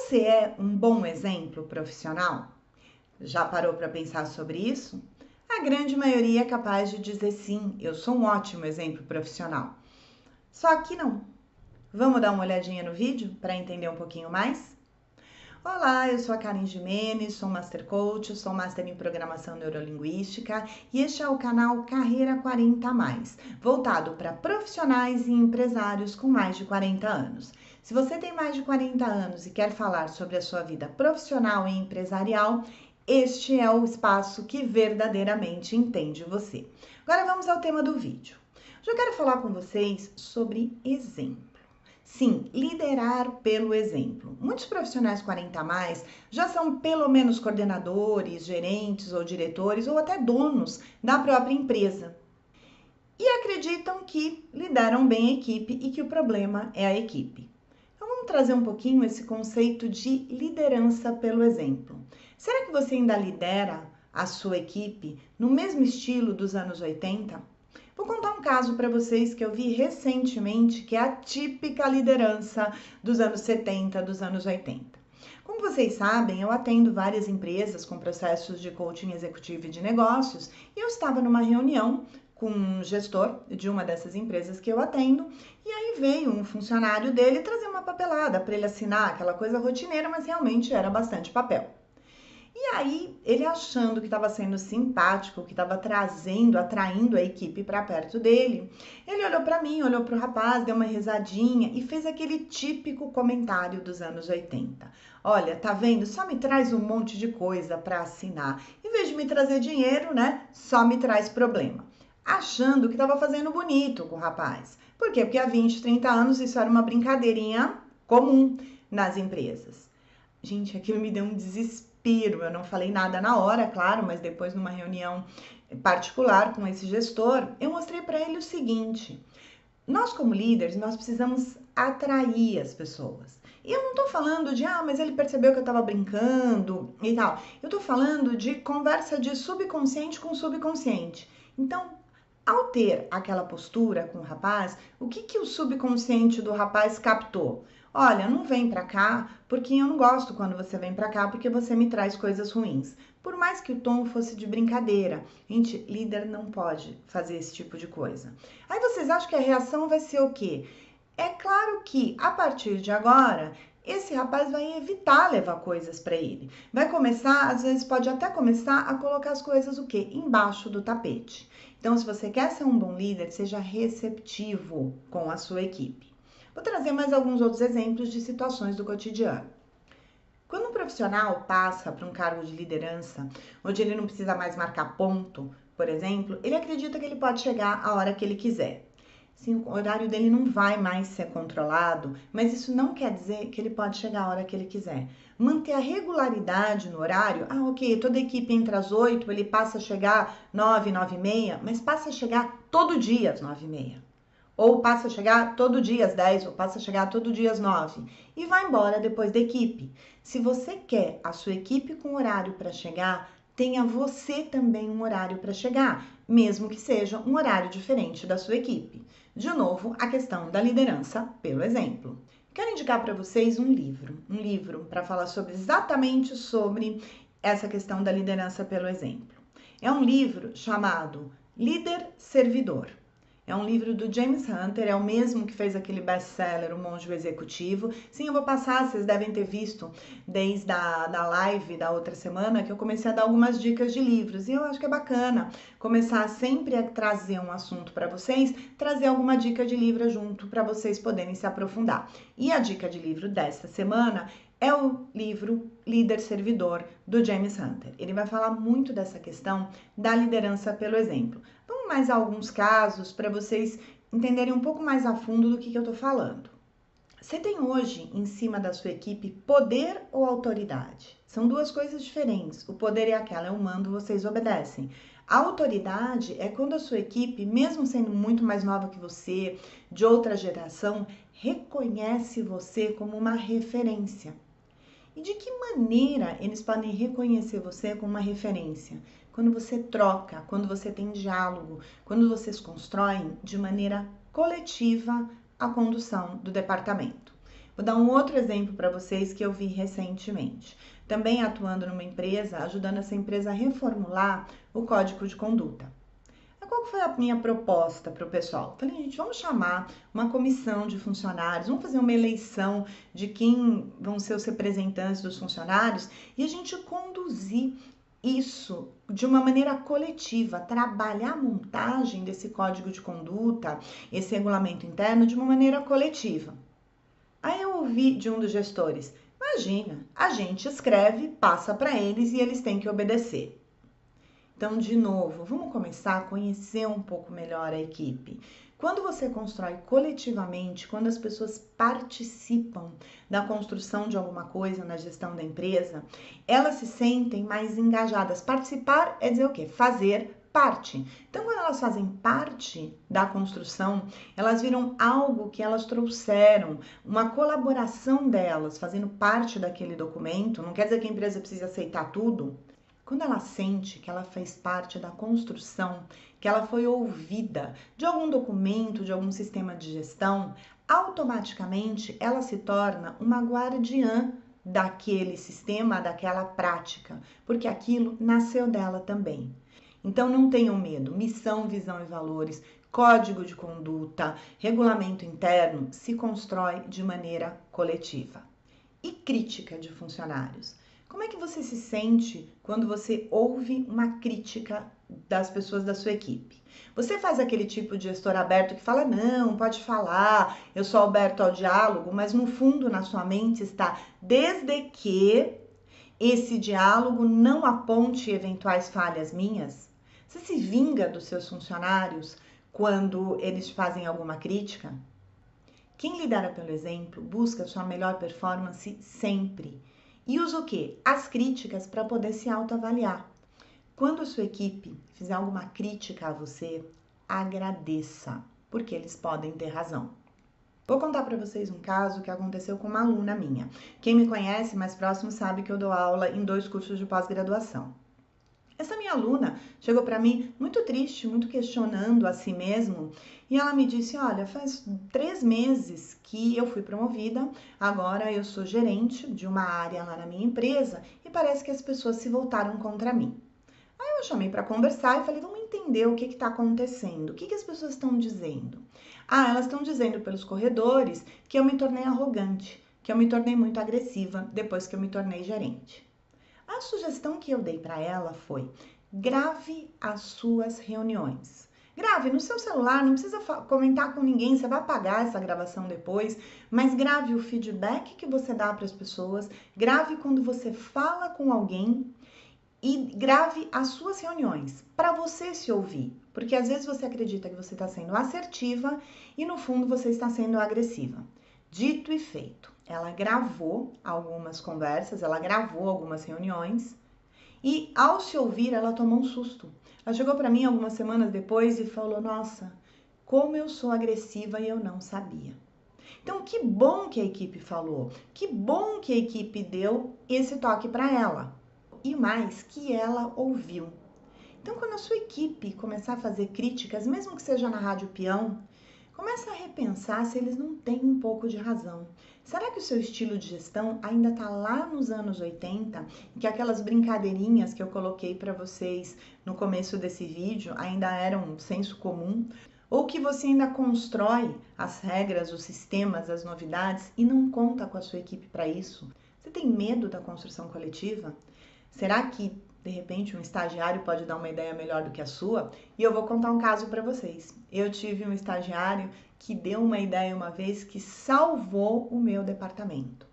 Você é um bom exemplo profissional? Já parou para pensar sobre isso? A grande maioria é capaz de dizer sim, eu sou um ótimo exemplo profissional. Só que não. Vamos dar uma olhadinha no vídeo para entender um pouquinho mais? Olá, eu sou a Karen Gimenez, sou Master Coach, sou Master em Programação Neurolinguística e este é o canal Carreira 40+, voltado para profissionais e empresários com mais de 40 anos. Se você tem mais de 40 anos e quer falar sobre a sua vida profissional e empresarial, este é o espaço que verdadeiramente entende você. Agora vamos ao tema do vídeo. Hoje eu quero falar com vocês sobre exemplo. Sim, liderar pelo exemplo. Muitos profissionais 40+, já são pelo menos coordenadores, gerentes ou diretores ou até donos da própria empresa. E acreditam que lideram bem a equipe e que o problema é a equipe. Então vamos trazer um pouquinho esse conceito de liderança pelo exemplo. Será que você ainda lidera a sua equipe no mesmo estilo dos anos 80? Vou contar um caso para vocês que eu vi recentemente, que é a típica liderança dos anos 70, dos anos 80. Como vocês sabem, eu atendo várias empresas com processos de coaching executivo e de negócios, e eu estava numa reunião com um gestor de uma dessas empresas que eu atendo, e aí veio um funcionário dele trazer uma papelada para ele assinar, aquela coisa rotineira, mas realmente era bastante papel. E aí, ele achando que estava sendo simpático, que estava atraindo a equipe para perto dele, ele olhou para mim, olhou para o rapaz, deu uma risadinha e fez aquele típico comentário dos anos 80. Olha, tá vendo? Só me traz um monte de coisa para assinar. Em vez de me trazer dinheiro, né? Só me traz problema. Achando que estava fazendo bonito com o rapaz. Por quê? Porque há 20, 30 anos isso era uma brincadeirinha comum nas empresas. Gente, aquilo me deu um desespero. Eu não falei nada na hora, claro, mas depois numa reunião particular com esse gestor, eu mostrei para ele o seguinte: nós como líderes, nós precisamos atrair as pessoas. E eu não tô falando de, mas ele percebeu que eu tava brincando e tal. Eu tô falando de conversa de subconsciente com subconsciente. Então, ao ter aquela postura com o rapaz, o que o subconsciente do rapaz captou? Olha, não vem pra cá, porque eu não gosto quando você vem pra cá, porque você me traz coisas ruins. Por mais que o tom fosse de brincadeira. Gente, líder não pode fazer esse tipo de coisa. Aí vocês acham que a reação vai ser o quê? É claro que, a partir de agora, esse rapaz vai evitar levar coisas para ele. Vai começar, às vezes pode até começar a colocar as coisas o quê? Embaixo do tapete. Então, se você quer ser um bom líder, seja receptivo com a sua equipe. Vou trazer mais alguns outros exemplos de situações do cotidiano. Quando um profissional passa para um cargo de liderança, onde ele não precisa mais marcar ponto, por exemplo, ele acredita que ele pode chegar a hora que ele quiser. Sim, o horário dele não vai mais ser controlado, mas isso não quer dizer que ele pode chegar a hora que ele quiser. Manter a regularidade no horário, ok, toda a equipe entra às 8, ele passa a chegar 9, 9h30, mas passa a chegar todo dia às 9h30. Ou passa a chegar todo dia às 10, ou passa a chegar todo dia às 9 e vai embora depois da equipe. Se você quer a sua equipe com horário para chegar, tenha você também um horário para chegar, mesmo que seja um horário diferente da sua equipe. De novo, a questão da liderança pelo exemplo. Quero indicar para vocês um livro para falar exatamente sobre essa questão da liderança pelo exemplo. É um livro chamado Líder Servidor. É um livro do James Hunter, é o mesmo que fez aquele best-seller, O Monge Executivo. Sim, eu vou passar, vocês devem ter visto desde a live da outra semana que eu comecei a dar algumas dicas de livros. E eu acho que é bacana começar sempre a trazer um assunto para vocês, trazer alguma dica de livro junto para vocês poderem se aprofundar. E a dica de livro desta semana é o livro Líder Servidor, do James Hunter. Ele vai falar muito dessa questão da liderança pelo exemplo. Vamos mais a alguns casos para vocês entenderem um pouco mais a fundo do que eu estou falando. Você tem hoje, em cima da sua equipe, poder ou autoridade? São duas coisas diferentes. O poder é aquela, eu mando, vocês obedecem. A autoridade é quando a sua equipe, mesmo sendo muito mais nova que você, de outra geração, reconhece você como uma referência. E de que maneira eles podem reconhecer você como uma referência? Quando você troca, quando você tem diálogo, quando vocês constroem de maneira coletiva a condução do departamento. Vou dar um outro exemplo para vocês que eu vi recentemente. Também atuando numa empresa, ajudando essa empresa a reformular o código de conduta. Qual foi a minha proposta para o pessoal? Falei, gente, vamos chamar uma comissão de funcionários, vamos fazer uma eleição de quem vão ser os representantes dos funcionários e a gente conduzir isso de uma maneira coletiva, trabalhar a montagem desse código de conduta, esse regulamento interno de uma maneira coletiva. Aí eu ouvi de um dos gestores, imagina, a gente escreve, passa para eles e eles têm que obedecer. Então, de novo, vamos começar a conhecer um pouco melhor a equipe. Quando você constrói coletivamente, quando as pessoas participam da construção de alguma coisa na gestão da empresa, elas se sentem mais engajadas. Participar é dizer o quê? Fazer parte. Então, quando elas fazem parte da construção, elas viram algo que elas trouxeram, uma colaboração delas, fazendo parte daquele documento. Não quer dizer que a empresa precise aceitar tudo. Quando ela sente que ela fez parte da construção, que ela foi ouvida de algum documento, de algum sistema de gestão, automaticamente ela se torna uma guardiã daquele sistema, daquela prática, porque aquilo nasceu dela também. Então não tenham medo, missão, visão e valores, código de conduta, regulamento interno se constrói de maneira coletiva. E crítica de funcionários. Como é que você se sente quando você ouve uma crítica das pessoas da sua equipe? Você faz aquele tipo de gestor aberto que fala, não, pode falar, eu sou aberto ao diálogo, mas no fundo, na sua mente está, desde que esse diálogo não aponte eventuais falhas minhas? Você se vinga dos seus funcionários quando eles fazem alguma crítica? Quem lidera pelo exemplo busca sua melhor performance sempre. E usa o quê? As críticas para poder se autoavaliar. Quando a sua equipe fizer alguma crítica a você, agradeça, porque eles podem ter razão. Vou contar para vocês um caso que aconteceu com uma aluna minha. Quem me conhece mais próximo sabe que eu dou aula em 2 cursos de pós-graduação. Essa minha aluna chegou para mim muito triste, muito questionando a si mesmo, e ela me disse, olha, faz 3 meses que eu fui promovida, agora eu sou gerente de uma área lá na minha empresa e parece que as pessoas se voltaram contra mim. Aí eu chamei para conversar e falei, vamos entender o que está acontecendo, o que as pessoas estão dizendo. Ah, elas estão dizendo pelos corredores que eu me tornei arrogante, que eu me tornei muito agressiva depois que eu me tornei gerente. A sugestão que eu dei para ela foi: grave as suas reuniões. Grave no seu celular, não precisa comentar com ninguém, você vai apagar essa gravação depois, mas grave o feedback que você dá para as pessoas, grave quando você fala com alguém e grave as suas reuniões para você se ouvir, porque às vezes você acredita que você está sendo assertiva e no fundo você está sendo agressiva. Dito e feito. Ela gravou algumas conversas, ela gravou algumas reuniões e ao se ouvir ela tomou um susto. Ela chegou para mim algumas semanas depois e falou, nossa, como eu sou agressiva e eu não sabia. Então que bom que a equipe falou, que bom que a equipe deu esse toque para ela e mais que ela ouviu. Então quando a sua equipe começar a fazer críticas, mesmo que seja na Rádio Peão, começa a repensar se eles não têm um pouco de razão. Será que o seu estilo de gestão ainda está lá nos anos 80, que aquelas brincadeirinhas que eu coloquei para vocês no começo desse vídeo ainda eram um senso comum? Ou que você ainda constrói as regras, os sistemas, as novidades e não conta com a sua equipe para isso? Você tem medo da construção coletiva? Será que de repente um estagiário pode dar uma ideia melhor do que a sua? E eu vou contar um caso para vocês. Eu tive um estagiário que deu uma ideia uma vez que salvou o meu departamento.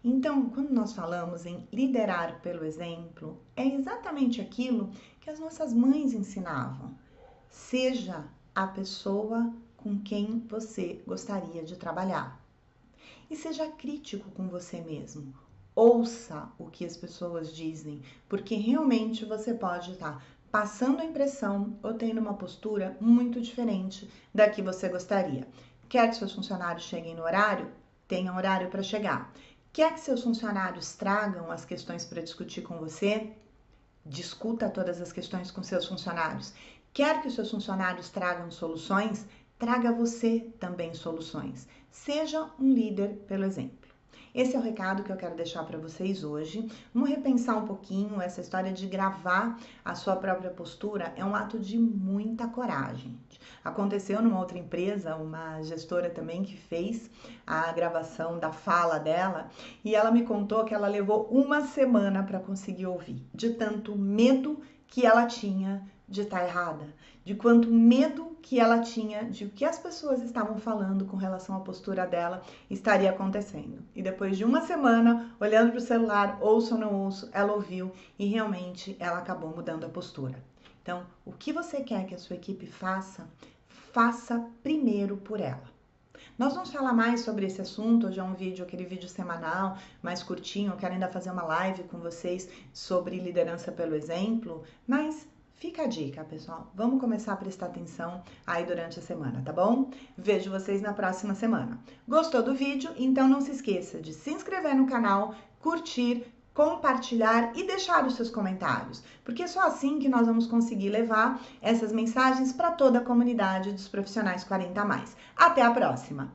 Então, quando nós falamos em liderar pelo exemplo, é exatamente aquilo que as nossas mães ensinavam. Seja a pessoa com quem você gostaria de trabalhar. E seja crítico com você mesmo. Ouça o que as pessoas dizem, porque realmente você pode estar passando a impressão ou tendo uma postura muito diferente da que você gostaria. Quer que seus funcionários cheguem no horário? Tenham horário para chegar. Quer que seus funcionários tragam as questões para discutir com você? Discuta todas as questões com seus funcionários. Quer que os seus funcionários tragam soluções? Traga você também soluções. Seja um líder pelo exemplo. Esse é o recado que eu quero deixar para vocês hoje. Vamos repensar um pouquinho essa história de gravar a sua própria postura. É um ato de muita coragem. Aconteceu numa outra empresa, uma gestora também que fez a gravação da fala dela e ela me contou que ela levou uma semana para conseguir ouvir, de tanto medo que ela tinha de estar errada, de quanto medo que ela tinha de o que as pessoas estavam falando com relação à postura dela estaria acontecendo. E depois de uma semana, olhando para o celular, ouço ou não ouço, ela ouviu e realmente ela acabou mudando a postura. Então, o que você quer que a sua equipe faça, faça primeiro por ela. Nós vamos falar mais sobre esse assunto, hoje é um vídeo, aquele vídeo semanal, mais curtinho, eu quero ainda fazer uma live com vocês sobre liderança pelo exemplo, mas fica a dica, pessoal. Vamos começar a prestar atenção aí durante a semana, tá bom? Vejo vocês na próxima semana. Gostou do vídeo? Então não se esqueça de se inscrever no canal, curtir, compartilhar e deixar os seus comentários, porque é só assim que nós vamos conseguir levar essas mensagens para toda a comunidade dos profissionais 40+. Até a próxima!